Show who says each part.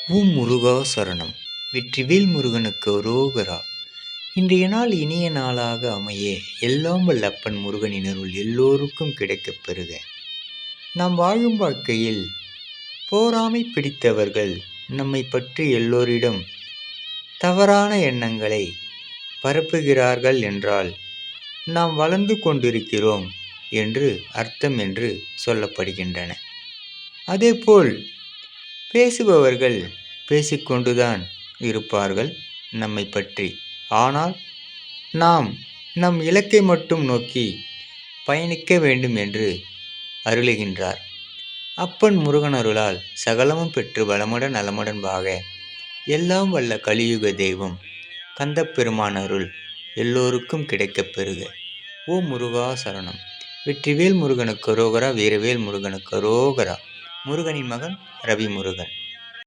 Speaker 1: ஓம் முருகா சரணம். வெற்றிவேல் முருகனுக்கு அரோகரா. இன்றைய நாள் இனிய நாளாக அமைய எல்லாம் வல்ல அப்பன் முருகனின் அருள் எல்லோருக்கும் கிடைக்கப் பெறுக. நாம் வாழும் வாழ்க்கையில் போராமை பிடித்தவர்கள் நம்மை பற்றி எல்லோரிடம் தவறான எண்ணங்களை பரப்புகிறார்கள் என்றால் நாம் வளர்ந்து கொண்டிருக்கிறோம் என்று அர்த்தம் என்று சொல்லப்படுகின்றன. அதேபோல் பேசுபவர்கள் பேசிக்கொண்டுதான் இருப்பார்கள் நம்மை பற்றி. ஆனால் நாம் நம் இலக்கை மட்டும் நோக்கி பயணிக்க வேண்டும் என்று அருளுகின்றார். அப்பன் முருகன் அருளால் சகலமும் பெற்று வளமுடன் நலமுடன் வாக எல்லாம் வல்ல கலியுக தெய்வம் கந்தப்பெருமான் அருள் எல்லோருக்கும் கிடைக்கப் பெறுக. ஓ முருகா சரணம். வெற்றிவேல் முருகனுக்கு அரோகரா. வீரவேல் முருகனுக்கு அரோகரா. முருகனின் மகன் ரவி முருகன்.